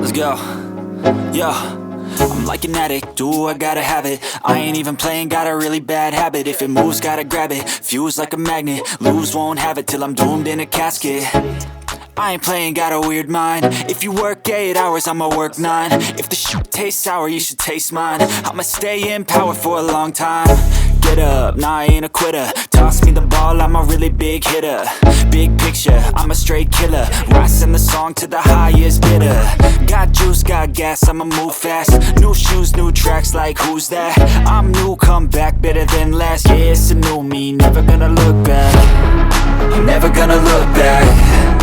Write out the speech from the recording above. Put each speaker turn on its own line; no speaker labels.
Let's go. Yo, I'm like an addict, do I gotta have it. I ain't even playing, got a really bad habit. If it moves, gotta grab it, fuse like a magnet. Lose, won't have it till I'm doomed in a casket. I ain't playing, got a weird mind. If you work 8 hours, I'ma work 9. If the shoot tastes sour, you should taste mine. I'ma stay in power for a long time. Get up, nah, I ain't a quitter. Toss me the ball, I'm a really big hitter. Big picture, I'm a straight killer. Rising the song to the highest bidder. Got juice, got gas, I'ma move fast. New shoes, new tracks, like who's that? I'm new, come back, better than last. Yeah, it's a new me, never gonna look back. Never gonna look back.